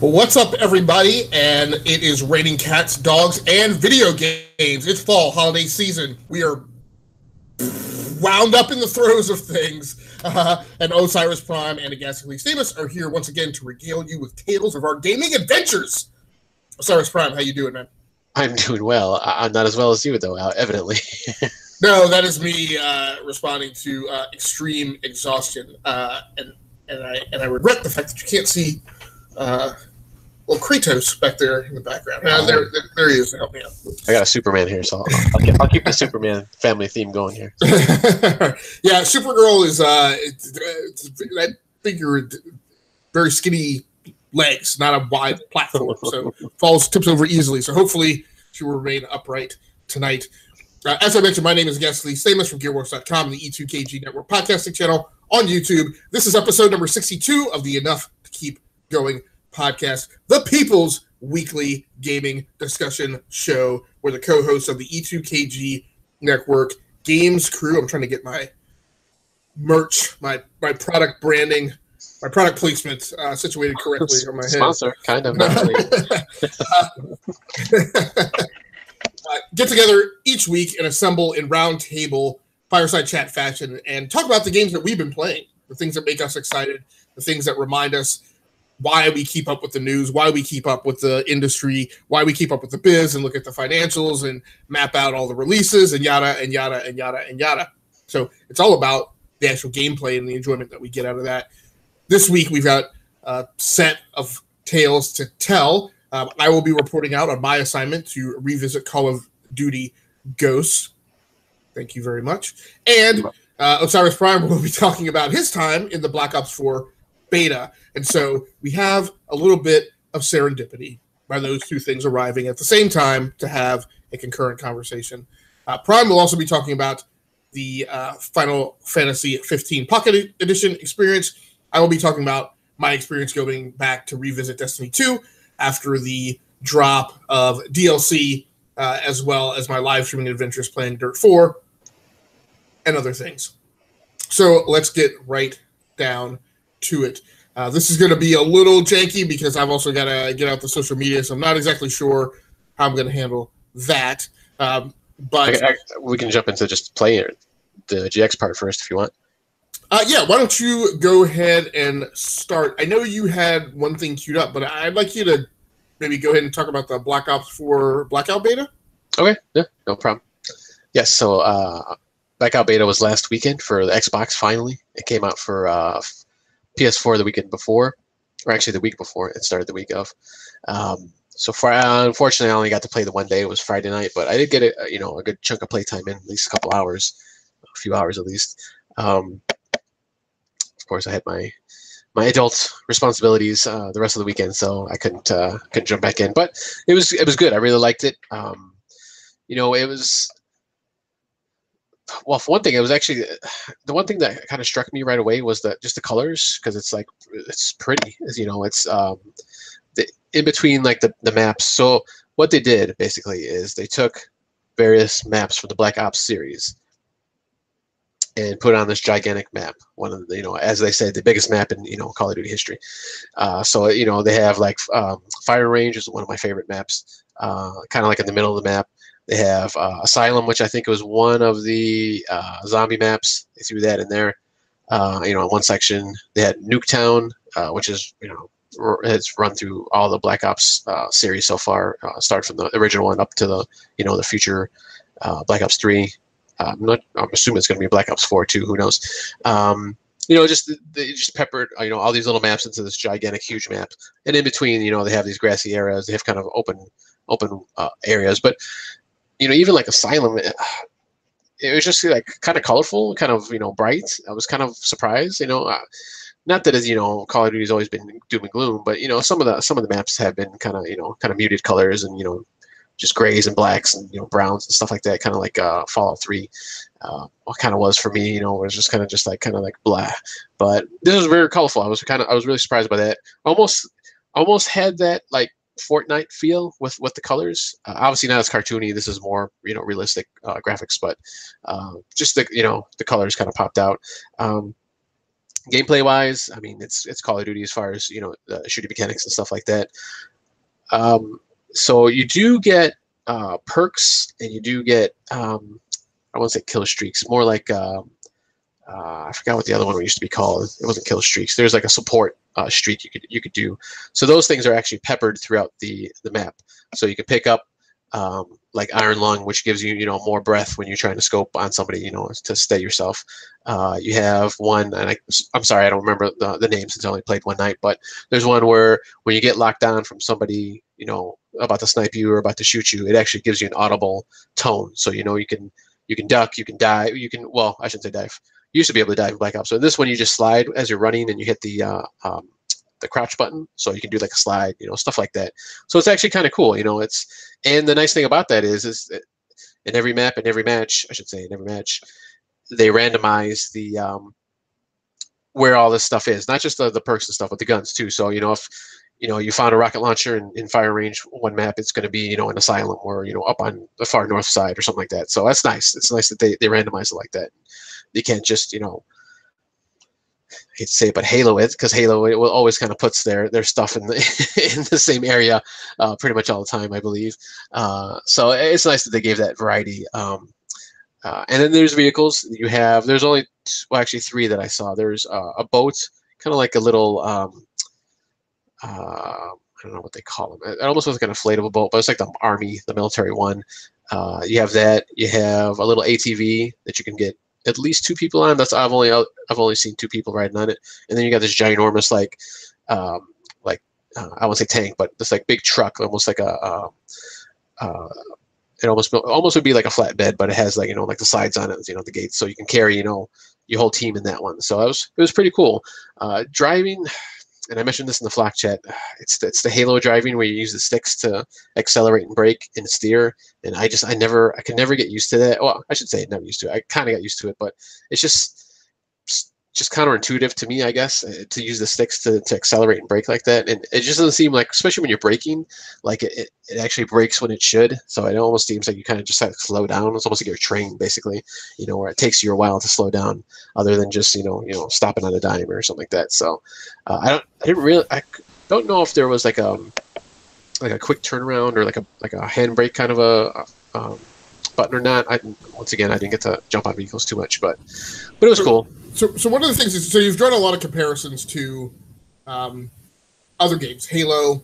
Well, what's up, everybody? And it is raining cats, dogs, and video games. It's fall, holiday season. We are wound up in the throes of things. And Osiris Prime and Agasicles and Osiris are here once again to regale you with tales of our gaming adventures. Osiris Prime, how you doing, man? I'm doing well. I'm not as well as you, though, evidently. No, that is me responding to extreme exhaustion. And I regret the fact that you can't see... Kratos back there in the background. There he is to help me out. I got a Superman here, so I'll keep the Superman family theme going here. Yeah, Supergirl is I figure very skinny legs, not a wide platform, so tips over easily. So hopefully she will remain upright tonight. As I mentioned, my name is Agasicles, famous from GearWorks.com, the E2KG Network podcasting channel on YouTube. This is episode number 62 of the Enough to Keep Going podcast, the People's Weekly Gaming Discussion Show, where the co-hosts of the E2KG Network Games Crew, I'm trying to get my merch, my product branding, my product placement situated correctly on my head. Sponsor, kind of. Get together each week and assemble in round table fireside chat fashion and talk about the games that we've been playing, the things that make us excited, the things that remind us why we keep up with the news, why we keep up with the industry, why we keep up with the biz and look at the financials and map out all the releases and yada and yada and yada and yada. So it's all about the actual gameplay and the enjoyment that we get out of that. This week we've got a set of tales to tell. I will be reporting out on my assignment to revisit Call of Duty Ghosts. Thank you very much. And Osiris Prime will be talking about his time in the Black Ops 4 beta. And so we have a little bit of serendipity by those two things arriving at the same time to have a concurrent conversation. Prime will also be talking about the Final Fantasy 15 Pocket Edition experience. I will be talking about my experience going back to revisit Destiny 2 after the drop of DLC, as well as my live streaming adventures playing Dirt 4 and other things. So let's get right down to it. This is going to be a little janky because I've also got to get out the social media, so I'm not exactly sure how I'm going to handle that. But we can jump into just play the GX part first if you want. Yeah, why don't you go ahead and start? I know you had one thing queued up, but I'd like you to maybe go ahead and talk about the Black Ops 4 Blackout beta. Okay, yeah, no problem. Yes, so Blackout beta was last weekend for the Xbox, finally. It came out for PS4 the weekend before, or actually the week before. It started the week of. So unfortunately, I only got to play the one day. It was Friday night, but I did get a good chunk of playtime in, at least a couple hours, a few hours at least. Of course, I had my adult responsibilities the rest of the weekend, so I couldn't jump back in. But it was good. I really liked it. It was. Well, for one thing, it was actually the one thing that kind of struck me right away was just the colors, because it's pretty. It's in between like the maps. So what they did basically is they took various maps from the Black Ops series and put on this gigantic map. One of the, as they say, the biggest map in Call of Duty history. So they have like Fire Range is one of my favorite maps, kind of like in the middle of the map. They have Asylum, which I think was one of the zombie maps. They threw that in there. In one section, they had Nuketown, which is it's run through all the Black Ops series so far. Start from the original one up to the future Black Ops 3. I'm assuming it's going to be Black Ops 4 too. Who knows? They just peppered all these little maps into this gigantic, huge map, and in between, they have these grassy areas. They have kind of open areas, but even like Asylum, it was just like kind of colorful, kind of bright. I was kind of surprised, not that as Call of Duty's always been doom and gloom, but some of the maps have been kind of muted colors and just grays and blacks and browns and stuff like that, kind of like Fallout 3 kind of was for me. It was just kind of like blah. But this was very colorful. I was really surprised by that. Almost had that like Fortnite feel with the colors. Obviously not as cartoony. This is more realistic graphics, but just the colors kind of popped out. Gameplay wise, I mean, it's Call of Duty as far as the shooting mechanics and stuff like that. So you do get perks, and you do get I won't say kill streaks, more like I forgot what the other one used to be called. It wasn't kill streaks. There's like a support streak you could do. So those things are actually peppered throughout the map. So you can pick up like Iron Lung, which gives you more breath when you're trying to scope on somebody, to stay yourself. You have one, and I'm sorry, I don't remember the name since I only played one night, but there's one where when you get locked down from somebody, about to snipe you or about to shoot you, it actually gives you an audible tone. So you can duck, you can dive, well, I shouldn't say dive. You used to be able to dive in Black Ops. So in this one, you just slide as you're running, and you hit the crouch button, so you can do like a slide, stuff like that. So it's actually kind of cool, and the nice thing about that is that in every map, in every match, they randomize the where all this stuff is, not just the perks and stuff, but the guns too. So if you found a rocket launcher in fire range one map, it's going to be an asylum or up on the far north side or something like that. So that's nice. It's nice that they randomize it like that. You can't just I hate to say it, but Halo it, because Halo it will always kind of puts their stuff in the in the same area pretty much all the time, I believe. So it's nice that they gave that variety. And then there's vehicles. There's only actually 3 that I saw. There's a boat, kind of like a little I don't know what they call them. It almost looks like an inflatable boat, but it's like the military one. You have that. You have a little ATV that you can get at least 2 people on. I've only seen 2 people riding on it. And then you got this ginormous I won't say tank, but this like big truck, almost like it almost would be like a flatbed, but it has like the sides on it, the gates, so you can carry your whole team in that one. So it was pretty cool. Driving, and I mentioned this in the Flock chat, it's the Halo driving where you use the sticks to accelerate and brake and steer, and I could never get used to that. Well, I should say never used to it. I kind of got used to it, but it's just counterintuitive to me, I guess, to use the sticks to accelerate and brake like that. And it just doesn't seem like, especially when you're braking, like it actually brakes when it should. So it almost seems like you kind of just have to slow down. It's almost like you're trained, basically, where it takes you a while to slow down, other than just stopping on a dime or something like that. So I don't know if there was like a quick turnaround or like a handbrake kind of a button or not. Once again, I didn't get to jump on vehicles too much, but it was cool. So one of the things is, so you've drawn a lot of comparisons to other games, Halo,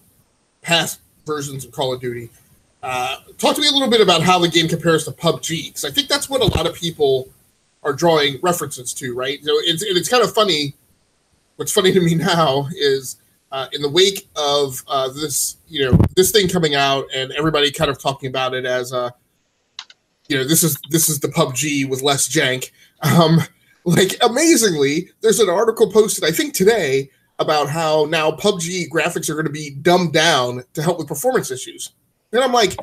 past versions of Call of Duty. Talk to me a little bit about how the game compares to PUBG, because I think that's what a lot of people are drawing references to, right? So it's kind of funny. What's funny to me now is in the wake of this thing coming out and everybody kind of talking about it as this is the PUBG with less jank. Like, amazingly, there's an article posted, I think today, about how now PUBG graphics are going to be dumbed down to help with performance issues. And I'm like,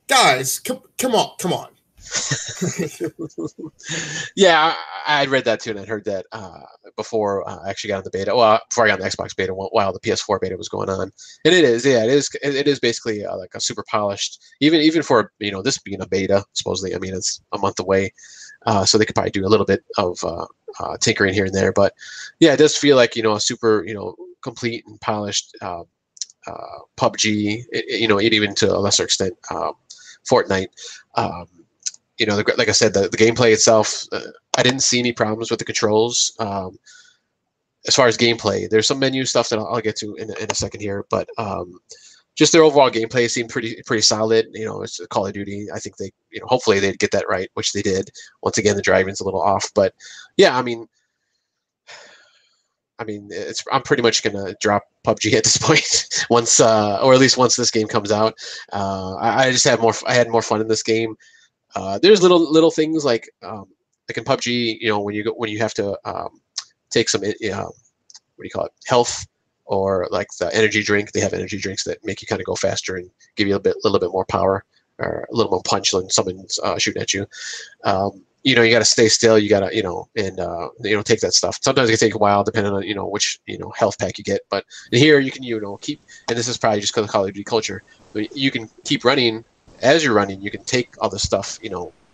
guys, come on. Yeah, I'd read that too, and I'd heard that before I actually got on the beta. Well, before I got on the Xbox beta, while the PS4 beta was going on. And it is basically like a super polished, even for this being a beta, supposedly. I mean, it's a month away. So they could probably do a little bit of tinkering here and there, but yeah, it does feel like a super complete and polished PUBG. Even to a lesser extent, Fortnite. Like I said, the gameplay itself, I didn't see any problems with the controls. As far as gameplay, there's some menu stuff that I'll get to in a second here, but just their overall gameplay seemed pretty solid. It's a Call of Duty. I think they, hopefully they'd get that right, which they did. Once again, the driving's a little off, but yeah, I mean, I'm pretty much gonna drop PUBG at this point once, or at least once this game comes out. I had more fun in this game. There's little things like in PUBG, when you have to take some what do you call it, health, or like the energy drink. They have energy drinks that make you kind of go faster and give you a little bit more power or a little more punch when someone's shooting at you. You got to stay still. You got to, take that stuff. Sometimes it can take a while depending on, which, health pack you get. But here you can, keep, and this is probably just because of Call of Duty culture, you can keep running. As you're running, you can take all this stuff,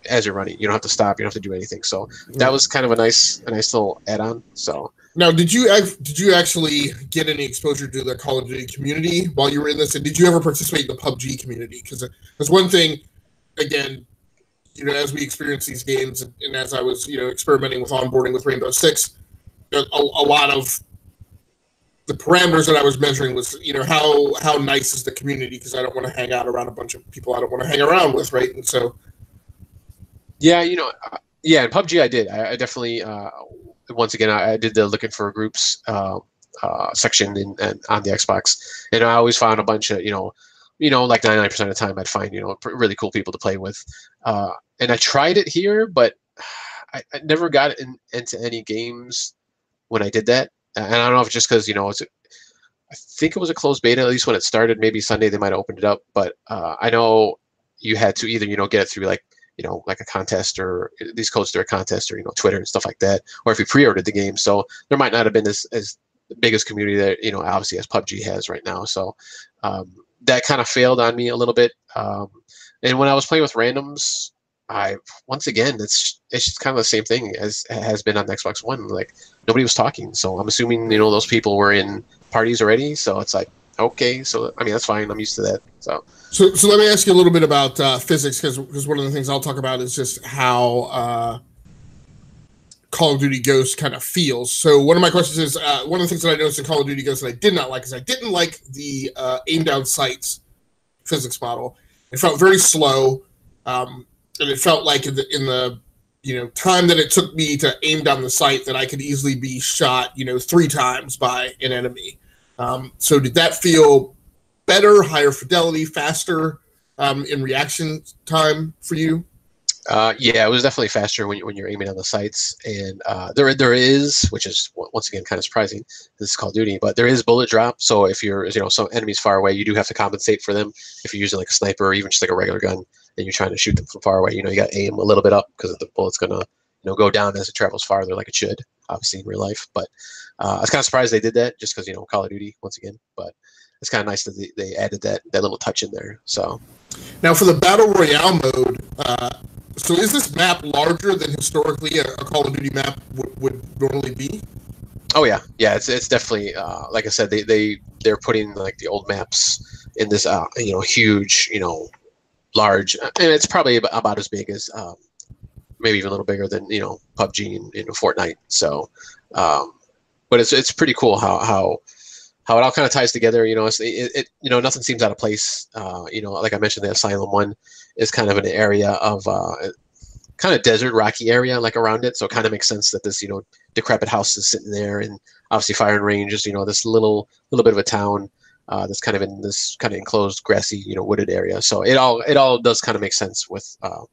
as you're running. You don't have to stop. You don't have to do anything. So that was kind of a nice little add-on. So now, did you actually get any exposure to the Call of Duty community while you were in this, and did you ever participate in the PUBG community? Because there's one thing, again, as we experience these games, and as I was experimenting with onboarding with Rainbow Six, a lot of the parameters that I was measuring was, how nice is the community? Because I don't want to hang out around a bunch of people I don't want to hang around with, right? And so, yeah, in PUBG I did. I definitely, once again, I did the looking for groups section and on the Xbox, and I always found a bunch of, like 99% of the time I'd find, really cool people to play with. And I tried it here, but I never got into any games when I did that. And I don't know if it's just because, I think it was a closed beta, at least when it started. Maybe Sunday they might have opened it up. But I know you had to either, get it through like a contest, or these codes through a contest, or, Twitter and stuff like that. Or if you pre-ordered the game. So there might not have been as the biggest community that, obviously as PUBG has right now. So that kind of failed on me a little bit. And when I was playing with randoms, once again, it's just kind of the same thing as has been on the Xbox One. Like, nobody was talking, so I'm assuming those people were in parties already. So it's like, okay, so I mean that's fine. I'm used to that. So let me ask you a little bit about physics, because one of the things I'll talk about is just how Call of Duty Ghosts kind of feels. So one of my questions is, one of the things that I noticed in Call of Duty Ghosts that I did not like is I didn't like the aim down sights physics model. It felt very slow. And it felt like in the time that it took me to aim down the sight, that I could easily be shot 3 times by an enemy. So did that feel better, higher fidelity, faster in reaction time for you? Yeah, it was definitely faster when you're aiming on the sights, and there is, which is once again kind of surprising. This is Call of Duty, but there is bullet drop. So if you're some enemies far away, you do have to compensate for them. If you're using like a sniper or even just like a regular gun, and you're trying to shoot them from far away, you got to aim a little bit up, because the bullet's gonna go down as it travels farther, like it should, obviously in real life. But I was kind of surprised they did that, just because Call of Duty once again. But it's kind of nice that they added that little touch in there. So now for the battle royale mode. So is this map larger than historically a Call of Duty map would normally be? Oh yeah, it's definitely like I said, they're putting like the old maps in this huge, large, and it's probably about as big as maybe even a little bigger than PUBG and Fortnite. So, but it's pretty cool how it all kind of ties together. Nothing seems out of place. Like I mentioned, the Asylum one is kind of an area of kind of desert, rocky area like around it. So it kind of makes sense that this decrepit house is sitting there, and obviously firing range is this little bit of a town that's kind of in this kind of enclosed, grassy, wooded area. So it all does kind of make sense with well,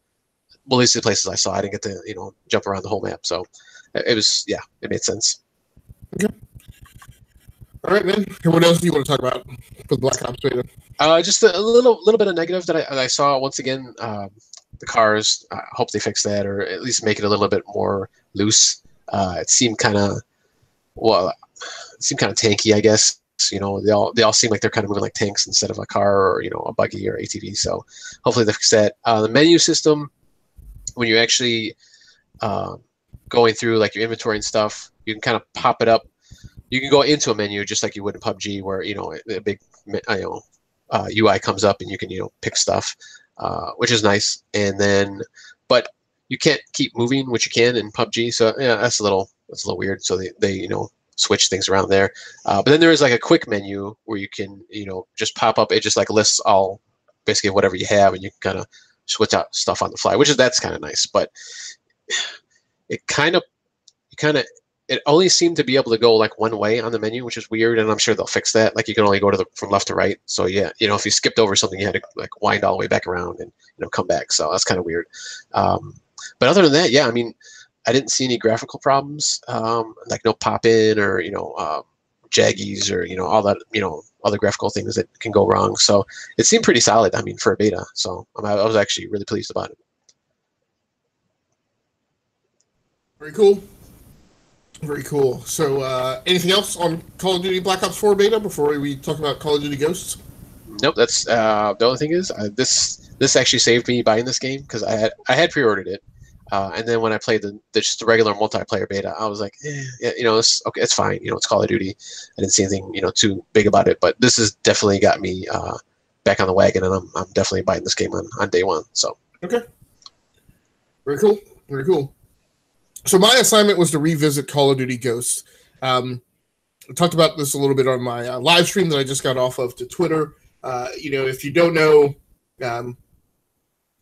at least the places I saw. I didn't get to jump around the whole map, so it made sense. Okay. All right, man. What else do you want to talk about for the Black Ops beta? Just a little bit of negative that I saw. Once again, the cars. I hope they fix that, or at least make it a little bit more loose. It seemed kind of tanky, I guess. They all seem like they're kind of moving like tanks instead of a car or a buggy or ATV. So hopefully they fix that. The menu system, when you're actually going through like your inventory and stuff, you can kind of pop it up. You can go into a menu just like you would in PUBG, where a big UI comes up and you can pick stuff, which is nice. And then, but you can't keep moving, which you can in PUBG. So yeah, that's a little weird. So they switch things around there. But then there is like a quick menu where you can just pop up. It just like lists all basically whatever you have, and you can kind of switch out stuff on the fly, that's kind of nice. But it only seemed to be able to go like one way on the menu, which is weird, and I'm sure they'll fix that. Like you can only go from left to right. So yeah, if you skipped over something, you had to like wind all the way back around and come back. So that's kind of weird. But other than that, yeah, I mean, I didn't see any graphical problems, like no pop-in or jaggies or all that other graphical things that can go wrong. So it seemed pretty solid. I mean, for a beta. So I was actually really pleased about it. Very cool. Very cool. So anything else on Call of Duty Black Ops 4 beta before we talk about Call of Duty Ghosts? Nope. That's the only thing is this actually saved me buying this game because I had pre-ordered it, and then when I played just the regular multiplayer beta, I was like, yeah, it's okay, it's fine. It's Call of Duty. I didn't see anything too big about it, but this has definitely got me back on the wagon, and I'm definitely buying this game on day one. So okay, very cool, very cool. So my assignment was to revisit Call of Duty Ghosts. I talked about this a little bit on my live stream that I just got off of to Twitter. If you don't know,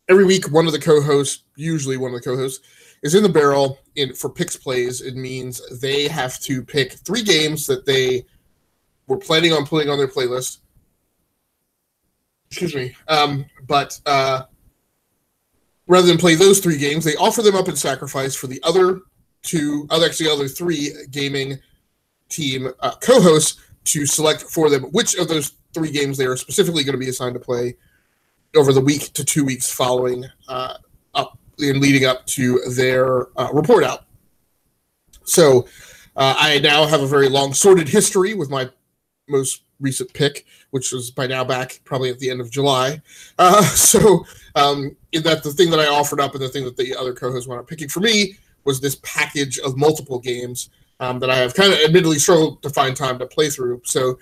every week usually one of the co-hosts, is in the barrel for Picks Plays. It means they have to pick 3 games that they were planning on putting on their playlist. Excuse me. But rather than play those 3 games, they offer them up in sacrifice for the other 3 gaming team co-hosts to select for them which of those 3 games they are specifically going to be assigned to play over the week to 2 weeks following up and leading up to their report out. So I now have a very long sordid history with my most recent pick, which was by now back probably at the end of July. In that the thing that I offered up and the thing that the other co-hosts wound up picking for me was this package of multiple games that I have kind of admittedly struggled to find time to play through. So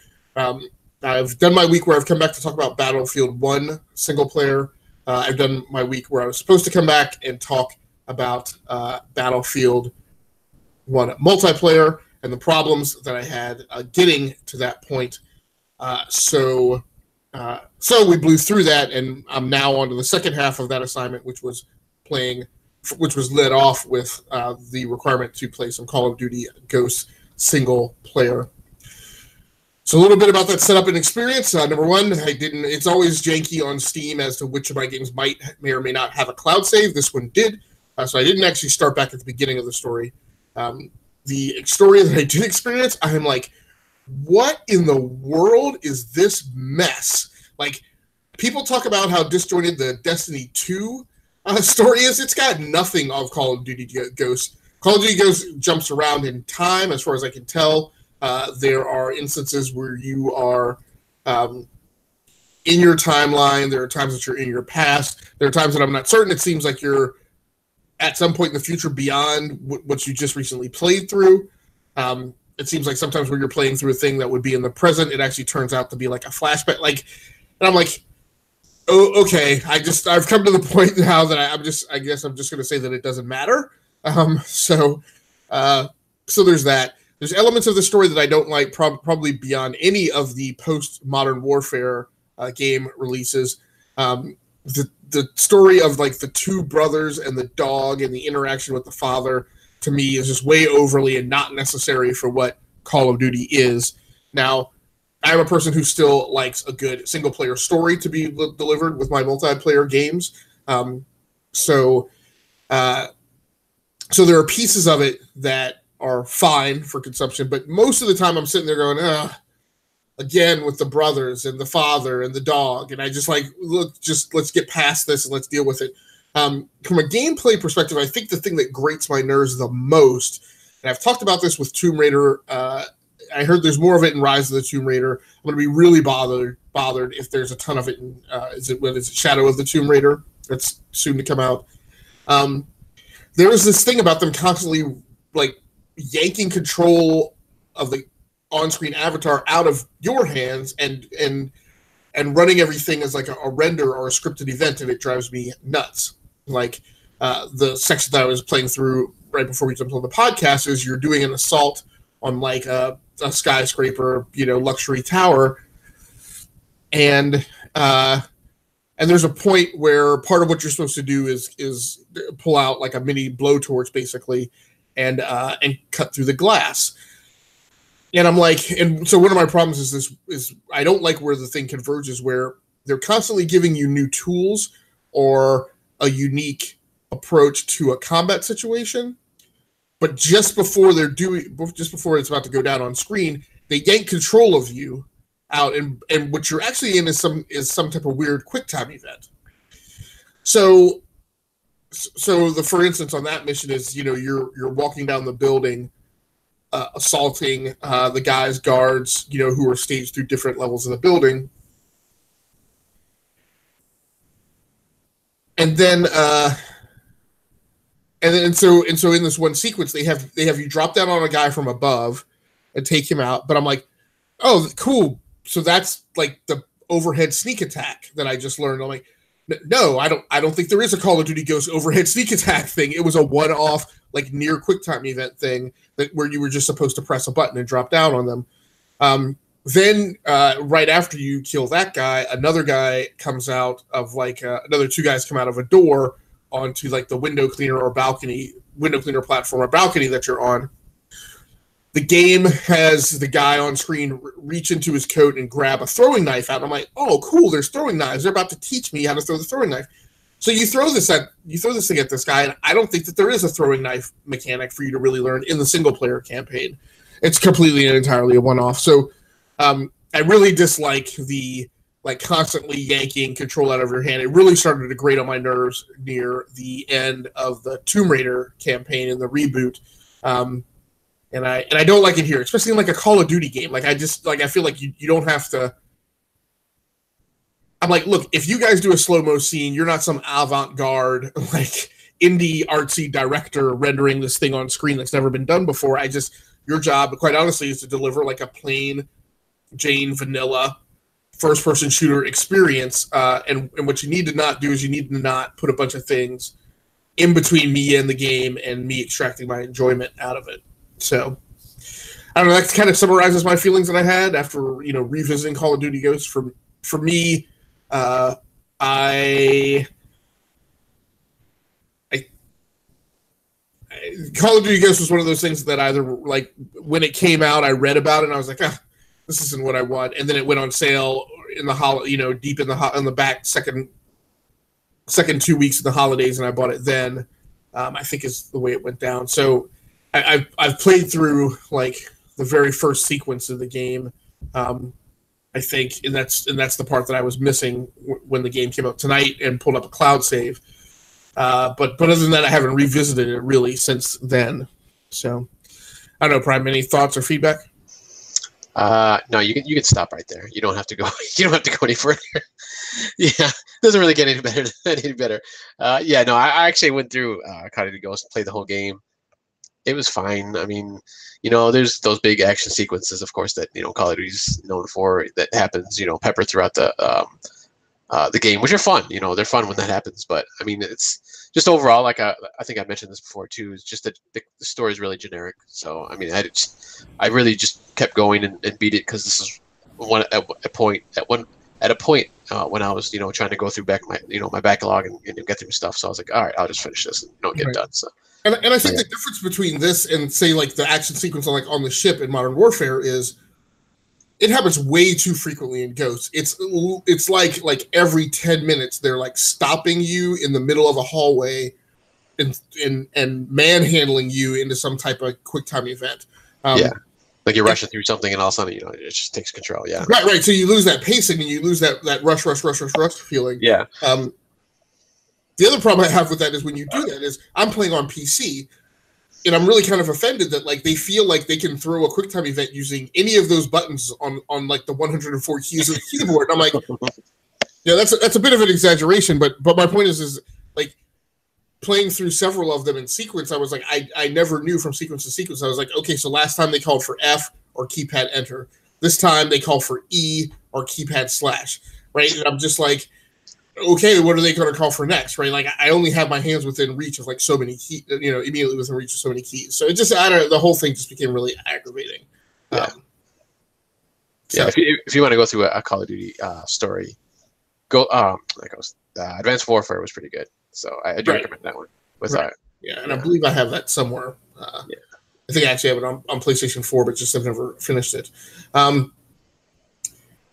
I've done my week where I've come back to talk about Battlefield 1 single player. I've done my week where I was supposed to come back and talk about Battlefield 1 multiplayer and the problems that I had getting to that point. So we blew through that, and I'm now on to the second half of that assignment, which was led off with the requirement to play some Call of Duty Ghosts single player. So a little bit about that setup and experience. Number one, it's always janky on Steam as to which of my games may or may not have a cloud save. This one did. So I didn't actually start back at the beginning of the story. The story that I did experience, I am like, what in the world is this mess? Like, people talk about how disjointed the Destiny 2 story is. It's got nothing of Call of Duty Ghosts. Call of Duty Ghosts jumps around in time, as far as I can tell. There are instances where you are in your timeline. There are times that you're in your past. There are times that I'm not certain. It seems like you're at some point in the future beyond what you just recently played through. It seems like sometimes when you're playing through a thing that would be in the present, it actually turns out to be like a flashback. And I'm like, oh, okay. I've come to the point now that I guess I'm just going to say that it doesn't matter. So there's that. There's elements of the story that I don't like, probably beyond any of the post-Modern Warfare game releases. The story of like the 2 brothers and the dog and the interaction with the father, to me, is just way overly and not necessary for what Call of Duty is. Now, I'm a person who still likes a good single-player story to be delivered with my multiplayer games. So there are pieces of it that are fine for consumption, but most of the time I'm sitting there going, again with the brothers and the father and the dog, and I just like, look, just let's get past this and let's deal with it. From a gameplay perspective, I think the thing that grates my nerves the most, and I've talked about this with Tomb Raider, I heard there's more of it in Rise of the Tomb Raider. I'm going to be really bothered if there's a ton of it in is it Shadow of the Tomb Raider that's soon to come out. There is this thing about them constantly like yanking control of the on-screen avatar out of your hands and running everything as like a render or a scripted event, and it drives me nuts. Like the section that I was playing through right before we jumped on the podcast is you're doing an assault on like a skyscraper, luxury tower, and there's a point where part of what you're supposed to do is pull out like a mini blowtorch basically, and cut through the glass. And I'm like, and so one of my problems is I don't like where the thing converges, where they're constantly giving you new tools or a unique approach to a combat situation, but just before it's about to go down on screen, they yank control of you out, and what you're actually in is some type of weird quick time event. So for instance on that mission is you're walking down the building, assaulting the guards who are staged through different levels of the building, and then so in this one sequence they have you drop down on a guy from above and take him out. But I'm like, oh, cool. So that's like the overhead sneak attack that I just learned. I'm like, no, I don't think there is a Call of Duty Ghosts overhead sneak attack thing. It was a one-off, like near QuickTime event thing where you were just supposed to press a button and drop down on them. Then right after you kill that guy, another guy comes out of like another two guys come out of a door onto like the window cleaner platform or balcony that you're on. The game has the guy on screen reach into his coat and grab a throwing knife out. And I'm like, oh, cool, there's throwing knives. They're about to teach me how to throw the throwing knife. So you throw this thing at this guy, and I don't think that there is a throwing knife mechanic for you to really learn in the single player campaign. It's completely and entirely a one-off. So I really dislike the like constantly yanking control out of your hand. It really started to grate on my nerves near the end of the Tomb Raider campaign in the reboot. And I don't like it here, especially in like a Call of Duty game. Like I feel like you don't have to. I'm like, look, if you guys do a slow-mo scene, you're not some avant-garde like indie artsy director rendering this thing on screen that's never been done before. Your job, quite honestly, is to deliver like a plain Jane vanilla first-person shooter experience. And what you need to not do is you need to not put a bunch of things in between me and the game and me extracting my enjoyment out of it. So, I don't know, that kind of summarizes my feelings that I had after, revisiting Call of Duty Ghosts. For me, Call of Duty Ghosts was one of those things that either, like, when it came out, I read about it, and I was like, this isn't what I want. And then it went on sale in the deep in the back second 2 weeks of the holidays, and I bought it then. I think is the way it went down. So, I've played through like the very first sequence of the game, I think, and that's the part that I was missing when the game came out tonight and pulled up a cloud save. But other than that, I haven't revisited it really since then. So I don't know, Prime. Any thoughts or feedback? No, you can stop right there. You don't have to go. You don't have to go any further. Yeah, it doesn't really get any better. Yeah, no, I actually went through Call of Duty Ghosts and played the whole game. It was fine. I mean, there's those big action sequences, of course, that Call of Duty's known for. That happens, peppered throughout the game, which are fun. They're fun when that happens. But I mean, it's just overall, like I think I mentioned this before too. It's just that the story is really generic. So I mean, I really just kept going and beat it because this is at a point when I was trying to go through back my backlog and get through stuff. So I was like, all right, I'll just finish this and get it done. So. And I think the difference between this and say like the action sequence on the ship in Modern Warfare is it happens way too frequently in Ghosts. It's like every 10 minutes they're like stopping you in the middle of a hallway and manhandling you into some type of QuickTime event. Like you're rushing through something and all of a sudden it just takes control. Yeah. Right. So you lose that pacing and you lose that rush feeling. Yeah. The other problem I have with that is when you do that is I'm playing on PC, and I'm really kind of offended that like they feel like they can throw a QuickTime event using any of those buttons on like the 104 keys of the keyboard. And I'm like, that's a bit of an exaggeration, but my point is like playing through several of them in sequence. I was like, I never knew from sequence to sequence. I was like, okay, so last time they called for F or keypad enter. This time they call for E or keypad / right? And I'm just like, okay, what are they going to call for next, right? Like, I only have my hands within reach of like so many keys, immediately within reach of so many keys. So it just, the whole thing just became really aggravating. Yeah. If you want to go through a Call of Duty story, go. Advanced Warfare was pretty good, so I do recommend that one. And I believe I have that somewhere. I think I actually have it on PlayStation 4, but just I've never finished it.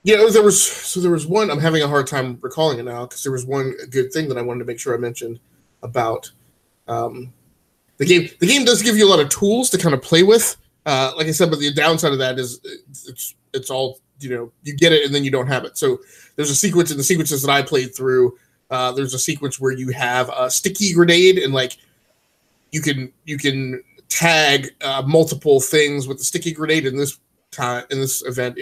There was one. I'm having a hard time recalling it now because there was one good thing that I wanted to make sure I mentioned about the game. The game does give you a lot of tools to kind of play with. Like I said, but the downside of that is it's all you get it and then you don't have it. So there's a sequence in the sequences that I played through. There's a sequence where you have a sticky grenade and like you can tag multiple things with the sticky grenade. In this event,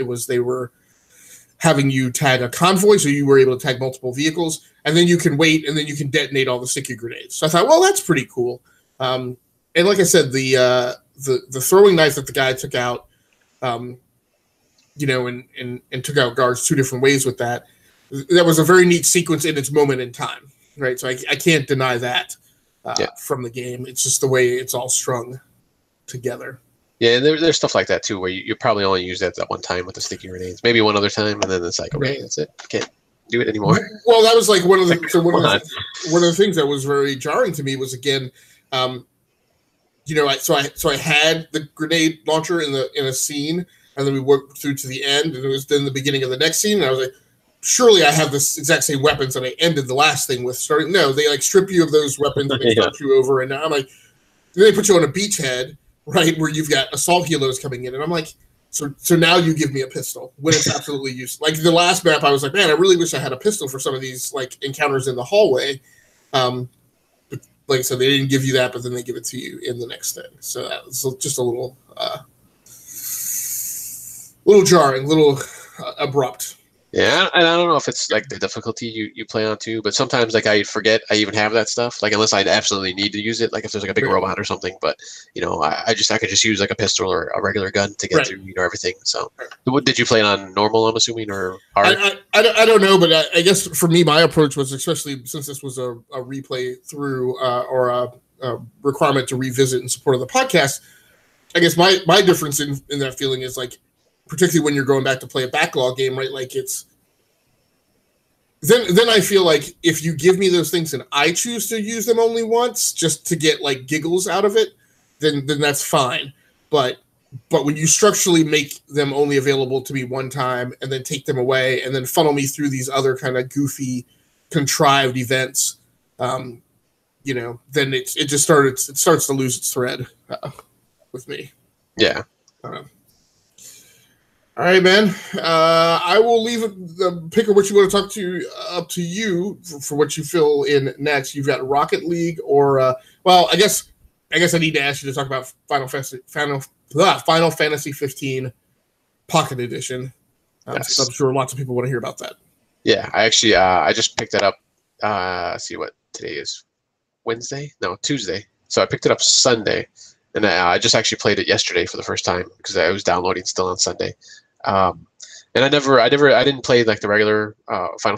having you tag a convoy, so you were able to tag multiple vehicles, and then you can wait, and then you can detonate all the sticky grenades. So I thought, well, that's pretty cool. And like I said, the throwing knife that the guy took out, and took out guards 2 different ways with that. That was a very neat sequence in its moment in time, right? So I can't deny that from the game. It's just the way it's all strung together. Yeah, and there's stuff like that too, where you probably only use that one time with the sticky grenades, maybe one other time, and then it's like, okay, that's it. I can't do it anymore. Well, that was like one of the things that was very jarring to me was, again, I had the grenade launcher in a scene, and then we worked through to the end, and it was then the beginning of the next scene, and I was like, surely I have this exact same weapons that I ended the last thing with. No, they like strip you of those weapons and they start you over, and now I'm like, they put you on a beachhead, right, where you've got assault helos coming in, and I'm like, so now you give me a pistol when it's absolutely useless. Like the last map, I was like, man, I really wish I had a pistol for some of these like encounters in the hallway. But like I said, they didn't give you that, but then they give it to you in the next thing. So that was just a little jarring, little abrupt. Yeah, and I don't know if it's like the difficulty you play on too, but sometimes like I forget I even have that stuff. Like unless I absolutely need to use it, like if there's like a big robot or something. But I could just use like a pistol or a regular gun to get through everything. So, what did you play it on normal? I'm assuming, or hard? I don't know, but I guess for me, my approach was, especially since this was a replay through or a requirement to revisit in support of the podcast. I guess my difference in that feeling is like, particularly when you're going back to play a backlog game, right? Like it's then I feel like if you give me those things and I choose to use them only once just to get like giggles out of it, then that's fine. But when you structurally make them only available to me one time and then take them away and then funnel me through these other kind of goofy, contrived events, then it starts to lose its thread with me. Yeah. All right, man. I will leave the pick of what you want to talk to up to you for what you fill in next. You've got Rocket League, or I guess I need to ask you to talk about Final Fantasy 15 Pocket Edition. Yes. I'm sure lots of people want to hear about that. Yeah, I actually I just picked it up. See what today is, Wednesday? No, Tuesday. So I picked it up Sunday, and I just actually played it yesterday for the first time because I was downloading still on Sunday. And I didn't play like the regular Final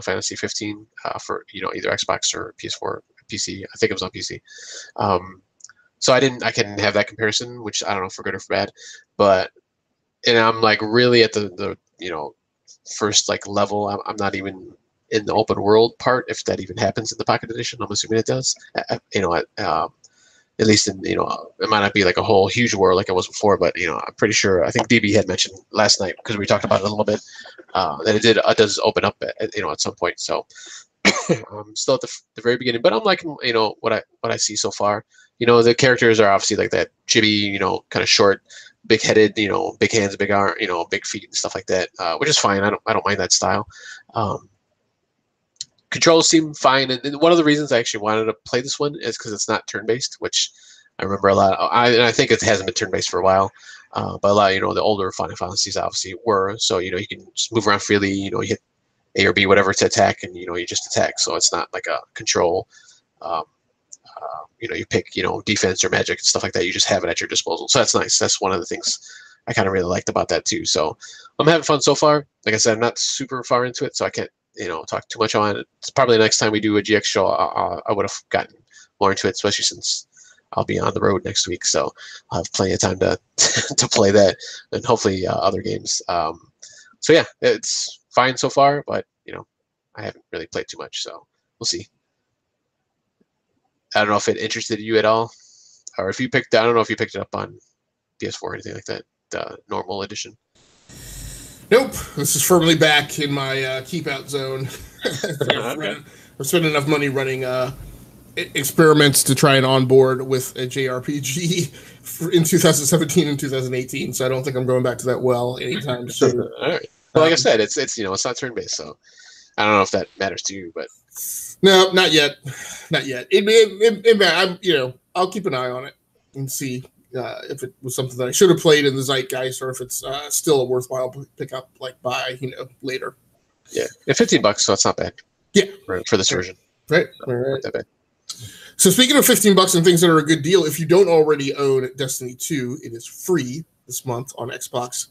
Fantasy 15 for either Xbox or PS4 or PC. I think it was on PC. So I can have that comparison, which I don't know for good or for bad, and I'm like really at the first like level. I'm not even in the open world part, if that even happens in the Pocket Edition. I'm assuming it does. At least in, it might not be like a whole huge war like it was before, but, I'm pretty sure, I think DB had mentioned last night, because we talked about it a little bit, that it does open up at some point. So I'm still at the very beginning, but I'm liking, what I see so far. The characters are obviously like that chibi, kind of short, big headed, big hands, big arm, big feet and stuff like that, which is fine. I don't mind that style. Controls seem fine, and one of the reasons I actually wanted to play this one is because it's not turn-based, which I remember a lot. I think it hasn't been turn-based for a while, but a lot of the older Final Fantasies obviously were. So you can just move around freely. You hit A or B, whatever to attack, and you just attack. So it's not like a control. You pick defense or magic and stuff like that. You just have it at your disposal. So that's nice. That's one of the things I kind of really liked about that too. So I'm having fun so far. Like I said, I'm not super far into it, so I can't talk too much on it. It's probably the next time we do a GX show, I would have gotten more into it, especially since I'll be on the road next week. So I'll have plenty of time to to play that, and hopefully other games. So yeah, it's fine so far, but I haven't really played too much, so we'll see. I don't know if it interested you at all, or if you picked. I don't know if you picked it up on PS4 or anything like that, the normal edition. Nope, this is firmly back in my keep-out zone. I've spent enough money running experiments to try and onboard with a JRPG in 2017 and 2018, so I don't think I'm going back to that well anytime soon. All right. Well, like I said, it's not turn-based, so I don't know if that matters to you, but no, not yet, not yet. I'll keep an eye on it and see if it was something that I should have played in the zeitgeist, or if it's still a worthwhile pick up, like buy, later. Yeah, $15, so it's not bad. Yeah, for this version. Right. Not that bad. So speaking of $15 and things that are a good deal, if you don't already own Destiny 2, it is free this month on Xbox.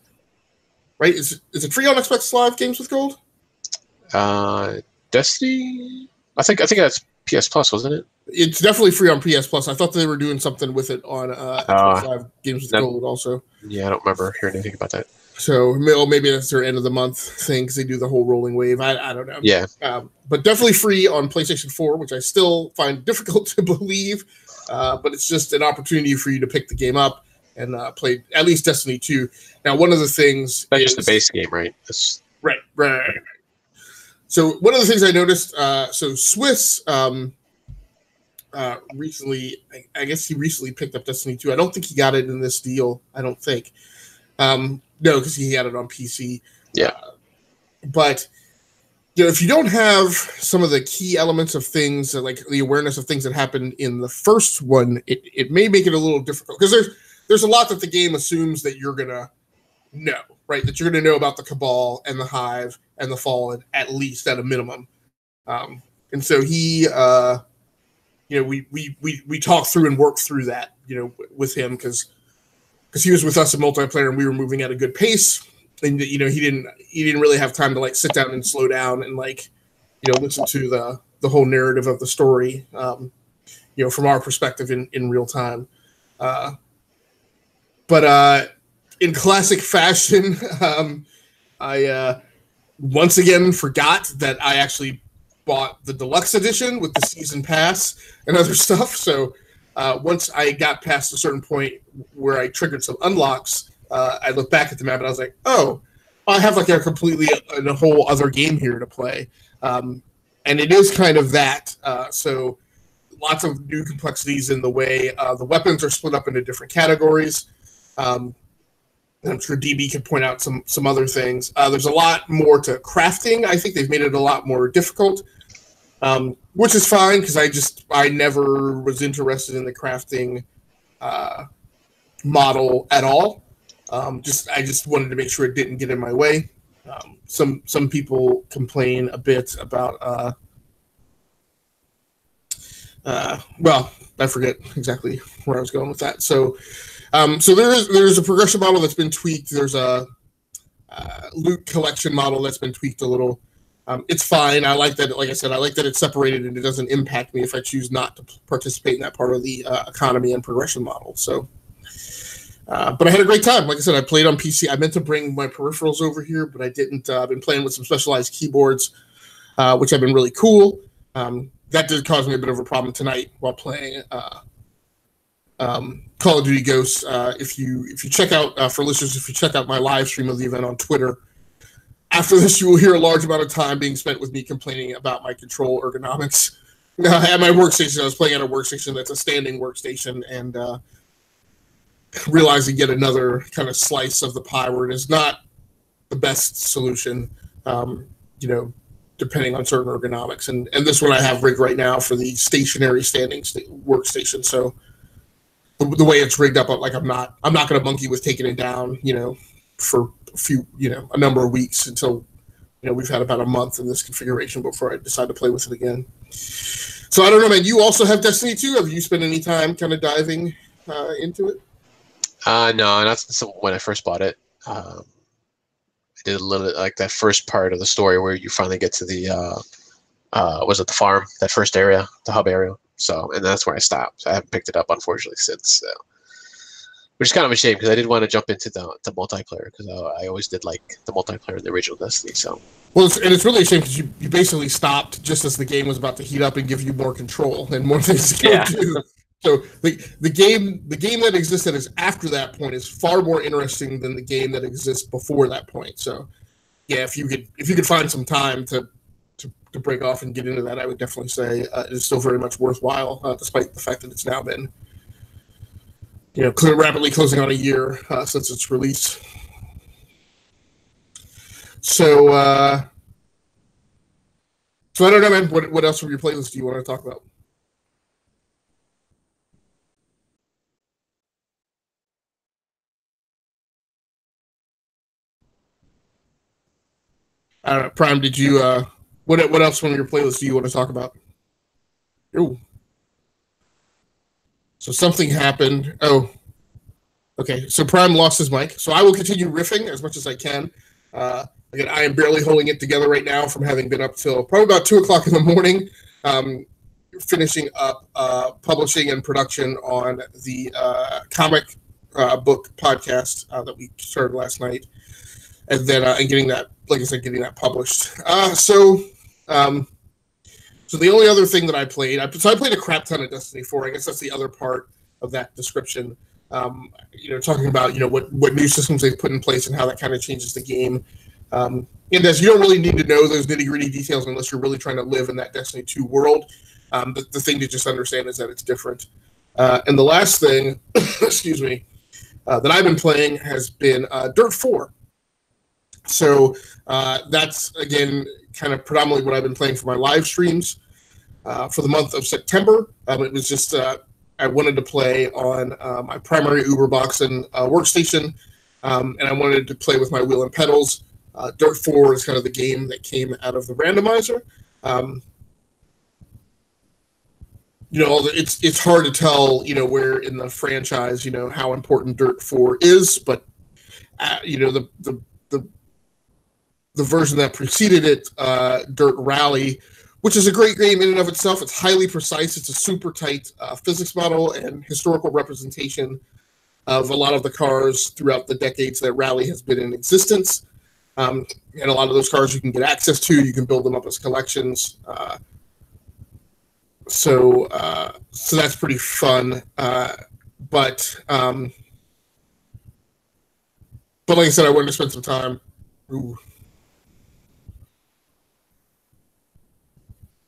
Right? Is it free on Xbox Live Games with Gold? Destiny? I think that's PS Plus, wasn't it? It's definitely free on PS Plus. I thought they were doing something with it on Xbox Live Games with Gold also. Yeah, I don't remember hearing anything about that. So maybe that's their end of the month thing because they do the whole rolling wave. I don't know. Yeah. But definitely free on PlayStation 4, which I still find difficult to believe. But it's just an opportunity for you to pick the game up and play at least Destiny 2. Now, one of the things... That's just the base game, right? Right. So one of the things I noticed, so Swiss recently, I guess he recently picked up Destiny 2. I don't think he got it in this deal. I don't think. No, because he had it on PC. Yeah. But, if you don't have some of the key elements of things, like the awareness of things that happened in the first one, it may make it a little difficult. Because there's a lot that the game assumes that you're going to know, right? That you're going to know about the Cabal and the Hive and the Fallen, at least at a minimum. And so he, we talked through and worked through that, with him because he was with us in multiplayer and we were moving at a good pace, and he didn't really have time to like sit down and slow down and listen to the whole narrative of the story, from our perspective in real time. But in classic fashion, I once again forgot that I actually bought the deluxe edition with the season pass and other stuff. So once I got past a certain point where I triggered some unlocks, I looked back at the map and I was like, oh, I have like a whole other game here to play. And it is kind of that. So lots of new complexities in the way the weapons are split up into different categories. I'm sure DB could point out some other things. There's a lot more to crafting. I think they've made it a lot more difficult. Which is fine because I never was interested in the crafting model at all. I just wanted to make sure it didn't get in my way. Some people complain a bit about well, I forget exactly where I was going with that. So there's a progression model that's been tweaked. There's a loot collection model that's been tweaked a little. It's fine. I like that. Like I said, I like that it's separated and it doesn't impact me if I choose not to participate in that part of the economy and progression model. So, but I had a great time. Like I said, I played on PC. I meant to bring my peripherals over here, but I didn't. I've been playing with some specialized keyboards, which have been really cool. That did cause me a bit of a problem tonight while playing Call of Duty Ghosts. If you check out, for listeners, if you check out my live stream of the event on Twitter, after this, you will hear a large amount of time being spent with me complaining about my control ergonomics. At my workstation, I was playing at a workstation that's a standing workstation, and realizing yet another kind of slice of the pie where it is not the best solution, depending on certain ergonomics. And this one I have rigged right now for the stationary standing workstation. So the way it's rigged up, like I'm not going to monkey with taking it down, for a number of weeks until, we've had about a month in this configuration before I decide to play with it again. So I don't know, man, you also have Destiny 2. Have you spent any time kind of diving into it? No, not since when I first bought it. I did a little bit like that first part of the story where you finally get to the, was it the farm, that first area, the hub area. So, and that's where I stopped. So I haven't picked it up, unfortunately, since. So. Which is kind of a shame because I did want to jump into the multiplayer because I always did like the multiplayer in the original Destiny. So it's really a shame because you basically stopped just as the game was about to heat up and give you more control and more things to go do. So the game that exists that is after that point is far more interesting than the game that exists before that point. So yeah, if you could find some time to break off and get into that, I would definitely say it is still very much worthwhile, despite the fact that it's now been rapidly closing on a year since its release. So I don't know, man. What else from your playlist do you want to talk about? Prime, did you what else from your playlist do you want to talk about? Ooh. So something happened. Oh, okay. So Prime lost his mic. So I will continue riffing as much as I can. Again, I am barely holding it together right now from having been up till probably about 2 o'clock in the morning, finishing up publishing and production on the comic book podcast that we started last night, and then and getting that, like I said, getting that published. So the only other thing that I played, I played a crap ton of Destiny 4. I guess that's the other part of that description. Talking about what new systems they've put in place and how that kind of changes the game. And as you don't really need to know those nitty-gritty details unless you're really trying to live in that Destiny 2 world. The thing to just understand is that it's different. And the last thing, excuse me, that I've been playing has been Dirt 4. So that's, again, kind of predominantly what I've been playing for my live streams for the month of September. It was just I wanted to play on my primary Uberbox workstation, and I wanted to play with my wheel and pedals. Dirt 4 is kind of the game that came out of the randomizer. It's hard to tell, where in the franchise, how important Dirt 4 is, but the version that preceded it, Dirt Rally, which is a great game in and of itself. It's highly precise. It's a super tight physics model and historical representation of a lot of the cars throughout the decades that Rally has been in existence. And a lot of those cars you can get access to. You can build them up as collections. So that's pretty fun. But like I said, I wanted to spend some time. Ooh.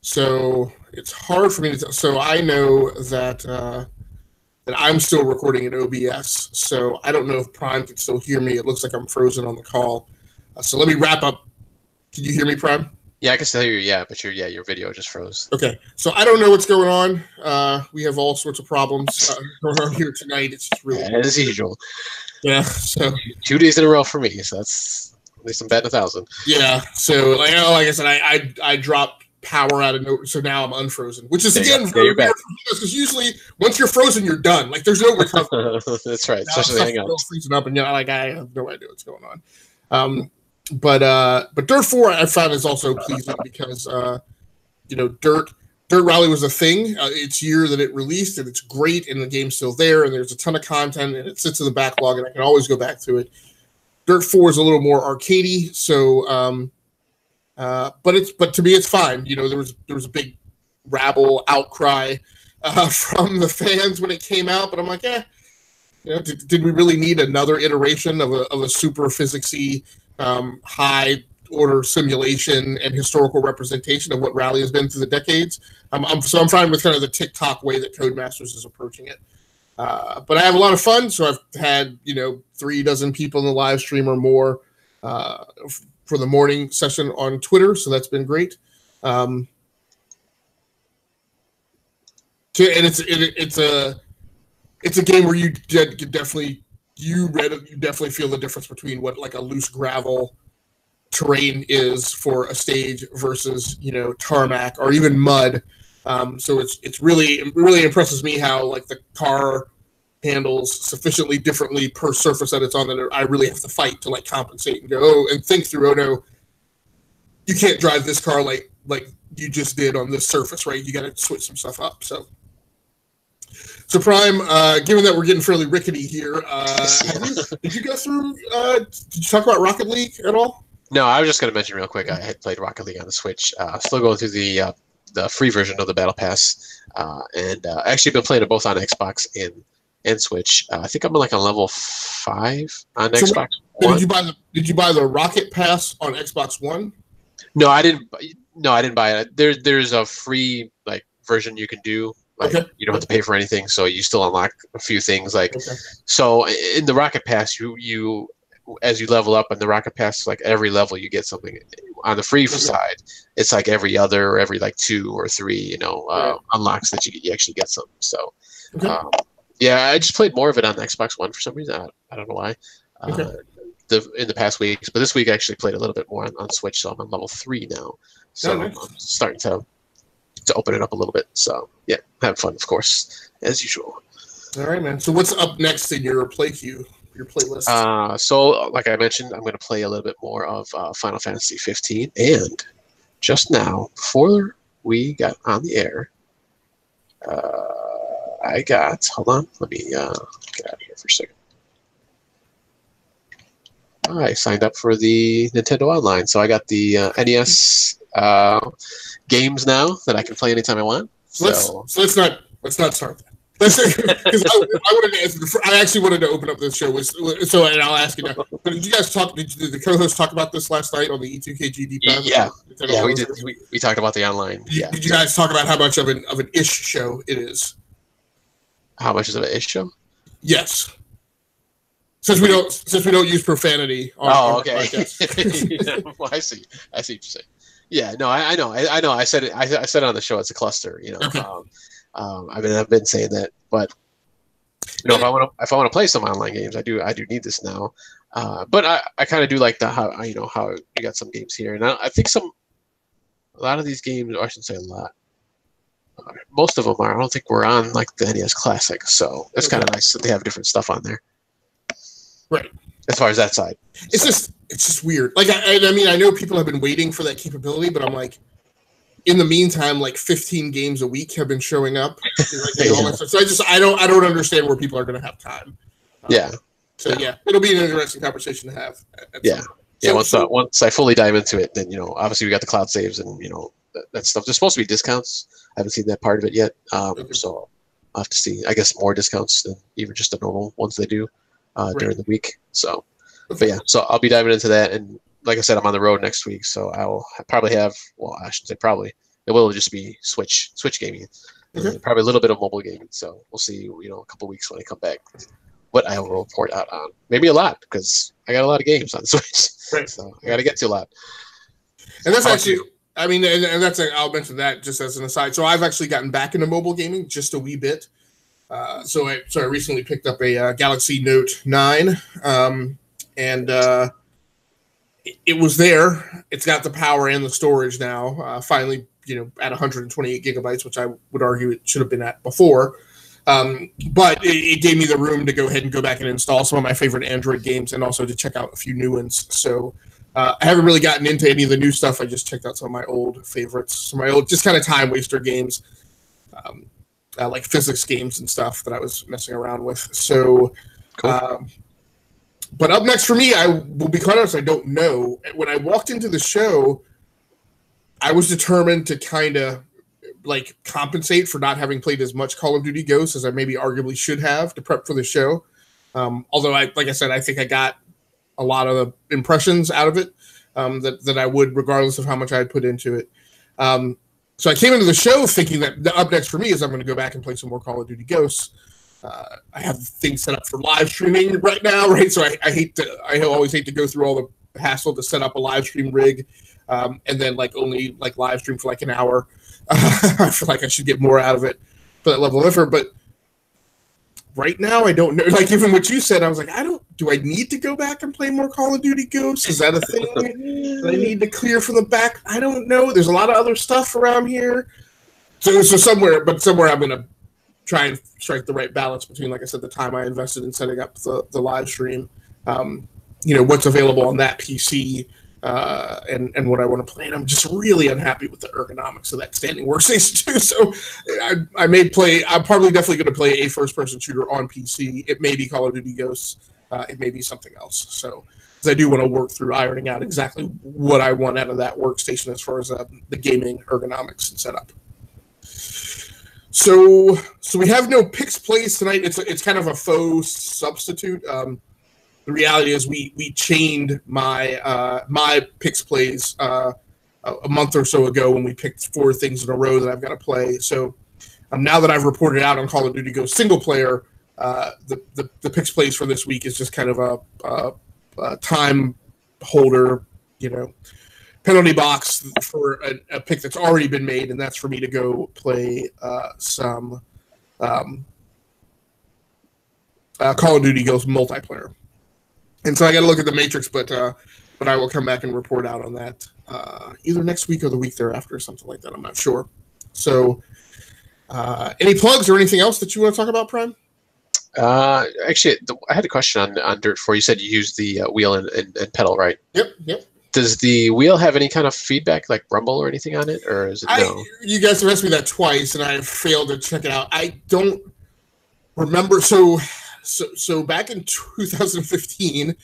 So it's hard for me to tell. So I know that that I'm still recording in OBS. So I don't know if Prime can still hear me. It looks like I'm frozen on the call. So let me wrap up. Can you hear me, Prime? Yeah, I can still hear you. Yeah, but your video just froze. Okay, so I don't know what's going on. We have all sorts of problems going on here tonight. It's just really as usual. Yeah. So 2 days in a row for me. So that's at least I'm batting 1,000. Yeah. So like I said, I dropped power out of nowhere, so now I'm unfrozen, which is again very weird because usually once you're frozen, you're done. Like there's no recovery. That's right. Now especially hangouts. Freezing up, and I have no idea what's going on. But Dirt 4 I found is also pleasing because Dirt Rally was a thing. It's year that it released, and it's great, and the game's still there, and there's a ton of content, and it sits in the backlog, and I can always go back to it. Dirt 4 is a little more arcadey, so but to me it's fine. There was a big rabble outcry from the fans when it came out, but I'm like, did we really need another iteration of a super physicsy high order simulation and historical representation of what Rally has been through the decades? I'm fine with kind of the TikTok way that Codemasters is approaching it. But I have a lot of fun. So I've had 3 dozen people in the live stream or more for the morning session on Twitter. So that's been great. And it's a game where you definitely feel the difference between what like a loose gravel terrain is for a stage versus tarmac or even mud. So it really impresses me how like the car handles sufficiently differently per surface that it's on that I really have to fight to like compensate and go and think through. Oh no, you can't drive this car like you just did on this surface, right? You got to switch some stuff up. So Prime, given that we're getting fairly rickety here, did you go through? Did you talk about Rocket League at all? No, I was just going to mention real quick. I had played Rocket League on the Switch. Still going through the free version of the Battle Pass, and actually been playing it both on Xbox and Switch. I think I'm on level 5 on Xbox One. Did you buy the Rocket Pass on Xbox One? No, I didn't. No, I didn't buy it. There's a free version you can do. You don't have to pay for anything, so you still unlock a few things. So in the Rocket Pass, you as you level up in the Rocket Pass, every level you get something. On the free side, it's every other or every 2 or 3, unlocks that you actually get something. So, yeah, I just played more of it on the Xbox One for some reason. I don't know why. in the past weeks, but this week I actually played a little bit more on Switch, so I'm on level 3 now. So I'm starting to open it up a little bit. So yeah, having fun, of course, as usual. All right, man. So what's up next in your play queue, your playlist? So like I mentioned, I'm going to play a little bit more of Final Fantasy 15, and just now, before we got on the air, hold on, let me get out of here for a second. I signed up for the Nintendo Online, so I got the NES games now that I can play anytime I want. So let's not start that. Because I actually wanted to open up this show and I'll ask you now. But did you guys did the co-host talk about this last night on the E2KG Deep Dive? Yeah, we did. We talked about the online. Did you guys talk about how much of an ish show it is? How much is it an ish show? Yes. Since we don't use profanity on okay. podcast. Well, I see what you're saying. Yeah, no, I know. I said it. I said it on the show. It's a cluster. Okay. I've been saying that, but if I want to play some online games, I do need this now. But I kind of do like how you got some games here, and I think a lot of these games, or I shouldn't say a lot. Most of them are. I don't think we're on like the NES Classic, so it's kind of nice that they have different stuff on there. Right. As far as that side, it's just weird. Like I know people have been waiting for that capability, but I'm like, in the meantime, like 15 games a week have been showing up. So I don't understand where people are going to have time. So it'll be an interesting conversation to have. Once I fully dive into it, then obviously we got the cloud saves and that stuff. There's supposed to be discounts. I haven't seen that part of it yet. So I'll have to see. I guess more discounts than even just the normal ones they do during the week. So, but yeah, so I'll be diving into that. And like I said, I'm on the road next week, so I'll probably have. Well, I should say probably. It will just be Switch gaming. Probably a little bit of mobile gaming. So we'll see. A couple weeks when I come back, what I will report out on. Maybe a lot because I got a lot of games on Switch. Right. So I got to get to a lot. And that's actually. And that's I'll mention that just as an aside. So I've actually gotten back into mobile gaming just a wee bit. So I recently picked up a Galaxy Note 9, and it was there. It's got the power and the storage now. Finally, at 128 gigabytes, which I would argue it should have been at before. But it gave me the room to go ahead and go back and install some of my favorite Android games, and also to check out a few new ones. So. I haven't really gotten into any of the new stuff. I just checked out some of my old favorites, some of my old just kind of time waster games, like physics games and stuff that I was messing around with. So, cool. But up next for me, I will be quite honest, I don't know. When I walked into the show, I was determined to kind of like compensate for not having played as much Call of Duty Ghosts as I maybe arguably should have to prep for the show. Although, like I said, I think I got a lot of the impressions out of it that I would, regardless of how much I had put into it. So I came into the show thinking that the up next for me is I'm going to go back and play some more Call of Duty Ghosts. I have things set up for live streaming right now, right? So I always hate to go through all the hassle to set up a live stream rig, and then only live stream for an hour. I feel like I should get more out of it for that level of effort, but right now, I don't know. Even what you said, I was like, do I need to go back and play more Call of Duty Ghosts? Is that a thing that I need to clear from the back? I don't know. There's a lot of other stuff around here. So somewhere I'm going to try and strike the right balance between, like I said, the time I invested in setting up the live stream, what's available on that PC, and what I want to play. And I'm just really unhappy with the ergonomics of that standing workstation too. So I'm probably definitely going to play a first-person shooter on PC. It may be Call of Duty Ghosts. It may be something else. So because I do want to work through ironing out exactly what I want out of that workstation as far as the gaming ergonomics and setup. So we have no picks plays tonight. It's kind of a faux substitute. The reality is we chained my picks plays a month or so ago when we picked 4 things in a row that I've got to play. So now that I've reported out on Call of Duty Ghost single player, the picks plays for this week is just kind of a time holder, penalty box for a pick that's already been made, and that's for me to go play some Call of Duty Ghost multiplayer. And so I got to look at the Matrix, but I will come back and report out on that either next week or the week thereafter, or something like that. I'm not sure. So, any plugs or anything else that you want to talk about, Prime? Actually, I had a question on Dirt 4. You said you used the wheel and pedal, right? Yep. Does the wheel have any kind of feedback, like rumble or anything on it, or is it no? You guys have asked me that twice, and I've failed to check it out. I don't remember. So back in 2015,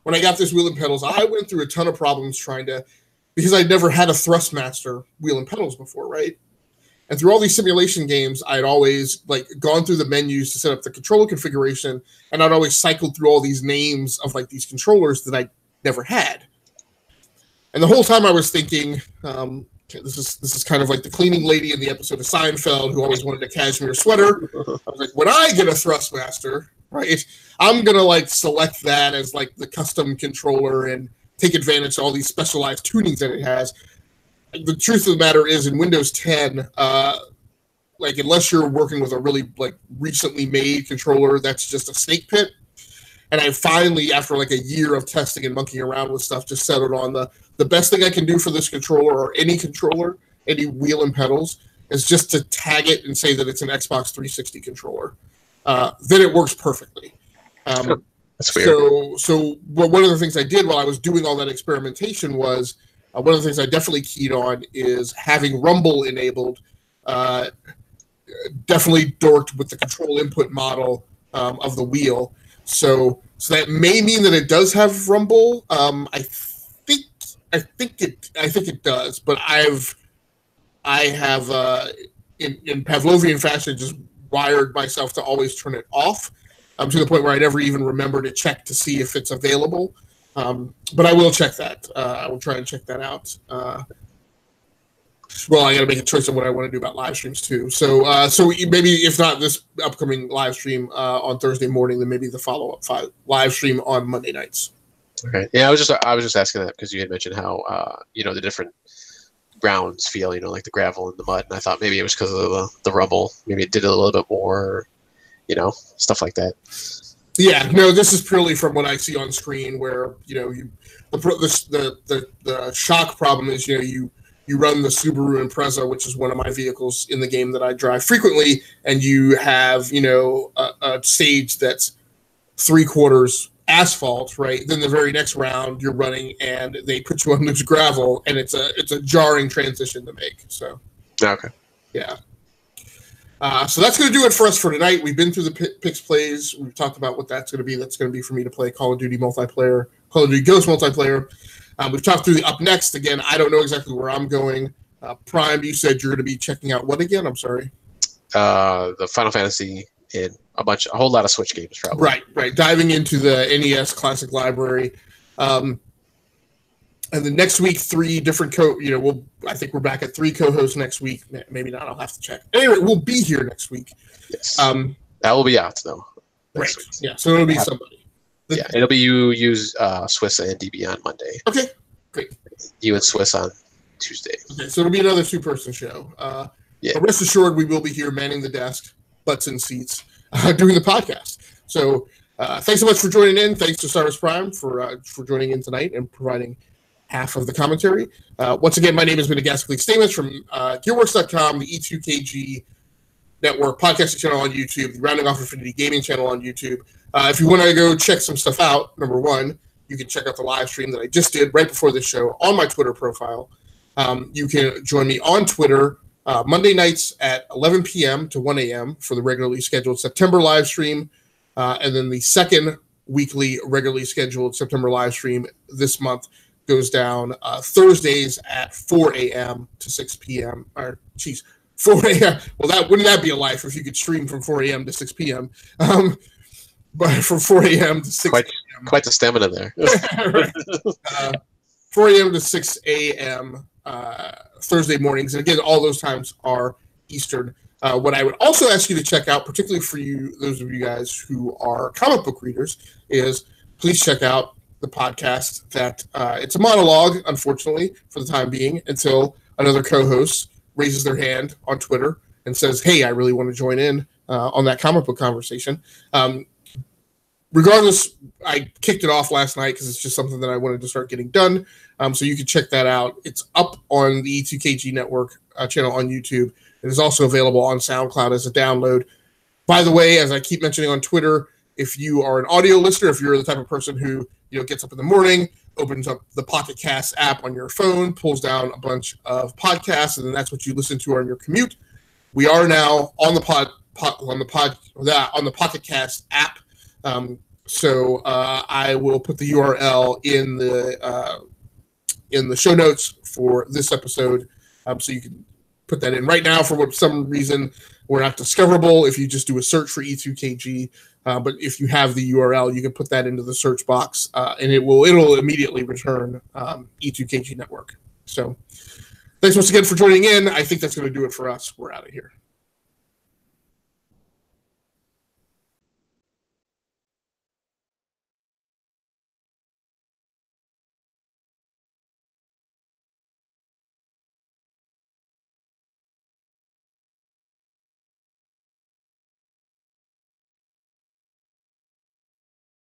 when I got this wheel and pedals, I went through a ton of problems because I'd never had a Thrustmaster wheel and pedals before, right? And through all these simulation games, I'd always gone through the menus to set up the controller configuration, and I'd always cycled through all these names of these controllers that I never had. And the whole time I was thinking, this is kind of like the cleaning lady in the episode of Seinfeld who always wanted a cashmere sweater. I was like, when I get a Thrustmaster, right, I'm gonna select that as the custom controller and take advantage of all these specialized tunings that it has. The truth of the matter is, in Windows 10, unless you're working with a really recently made controller, that's just a snake pit. And I finally, after a year of testing and monkeying around with stuff, just settled on the best thing I can do for this controller, or any controller, any wheel and pedals, is just to tag it and say that it's an Xbox 360 controller. Then it works perfectly. That's weird. So one of the things I did while I was doing all that experimentation was, one of the things I definitely keyed on is having rumble enabled. Definitely dorked with the control input model of the wheel. So that may mean that it does have rumble. I think it does, but I have in Pavlovian fashion just wired myself to always turn it off, to the point where I never even remember to check to see if it's available. But I will check that. I will try and check that out. Well, I got to make a choice on what I want to do about live streams too. So maybe if not this upcoming live stream on Thursday morning, then maybe the follow-up live stream on Monday nights. Okay. Yeah, I was just asking that because you had mentioned how the different grounds feel, like the gravel and the mud, and I thought maybe it was because of the rubble. Maybe it did a little bit more, stuff like that. Yeah, no, this is purely from what I see on screen, where the shock problem is you run the Subaru Impreza, which is one of my vehicles in the game that I drive frequently, and you have a stage that's 3/4 asphalt, right? Then the very next round you're running, and they put you on loose gravel, and it's a jarring transition to make. So okay, yeah. So that's going to do it for us for tonight. We've been through the picks plays. We've talked about what that's going to be. That's going to be for me to play Call of Duty multiplayer, Call of Duty Ghost multiplayer. We've talked through the up next. Again, I don't know exactly where I'm going. Prime, you said you're going to be checking out what again? I'm sorry. The Final Fantasy and a whole lot of Switch games, probably. Right. Diving into the NES Classic Library. And then next week, 3 different I think we're back at 3 co-hosts next week. Maybe not. I'll have to check. Anyway, we'll be here next week. Yes. That will be out though. Right. Yeah. So it'll be somebody. It'll be you use Swiss and DB on Monday. Okay. Great. You and Swiss on Tuesday. Okay. So it'll be another 2-person show. But rest assured, we will be here manning the desk, butts in seats, doing the podcast. So thanks so much for joining in. Thanks to Osiris Prime for joining in tonight and providing half of the commentary. Once again, my name has been Agasicles and Osiris from Gearworks.com, the E2KG Network podcasting channel on YouTube, the Rounding Off Infinity Gaming channel on YouTube. If you want to go check some stuff out, number one, you can check out the live stream that I just did right before this show on my Twitter profile. You can join me on Twitter Monday nights at 11 p.m. to 1 a.m. for the regularly scheduled September live stream. And then the second weekly regularly scheduled September live stream this month goes down Thursdays at 4 a.m. to 6 p.m. 4 a.m. Well, wouldn't that be a life if you could stream from 4 a.m. to 6 p.m. But from 4 a.m. to 6 p.m. Quite the stamina there. 4 a.m. to 6 a.m. Thursday mornings. And again, all those times are Eastern. What I would also ask you to check out, particularly for those of you guys who are comic book readers, is please check out the podcast that it's a monologue, unfortunately, for the time being, until another co-host raises their hand on Twitter and says, hey, I really want to join in on that comic book conversation. regardless, I kicked it off last night because it's just something that I wanted to start getting done. So you can check that out. It's up on the E2KG Network channel on YouTube. It is also available on SoundCloud as a download. By the way, as I keep mentioning on Twitter, if you are an audio listener, if you're the type of person who gets up in the morning, opens up the Pocket Cast app on your phone, pulls down a bunch of podcasts, and then that's what you listen to on your commute. We are now on the Pocket Cast app. So I will put the URL in the show notes for this episode, so you can put that in. Right now, for some reason, we're not discoverable if you just do a search for E2KG. But if you have the URL, you can put that into the search box, and it'll immediately return E2KG Network. So thanks once again for joining in. I think that's going to do it for us. We're out of here.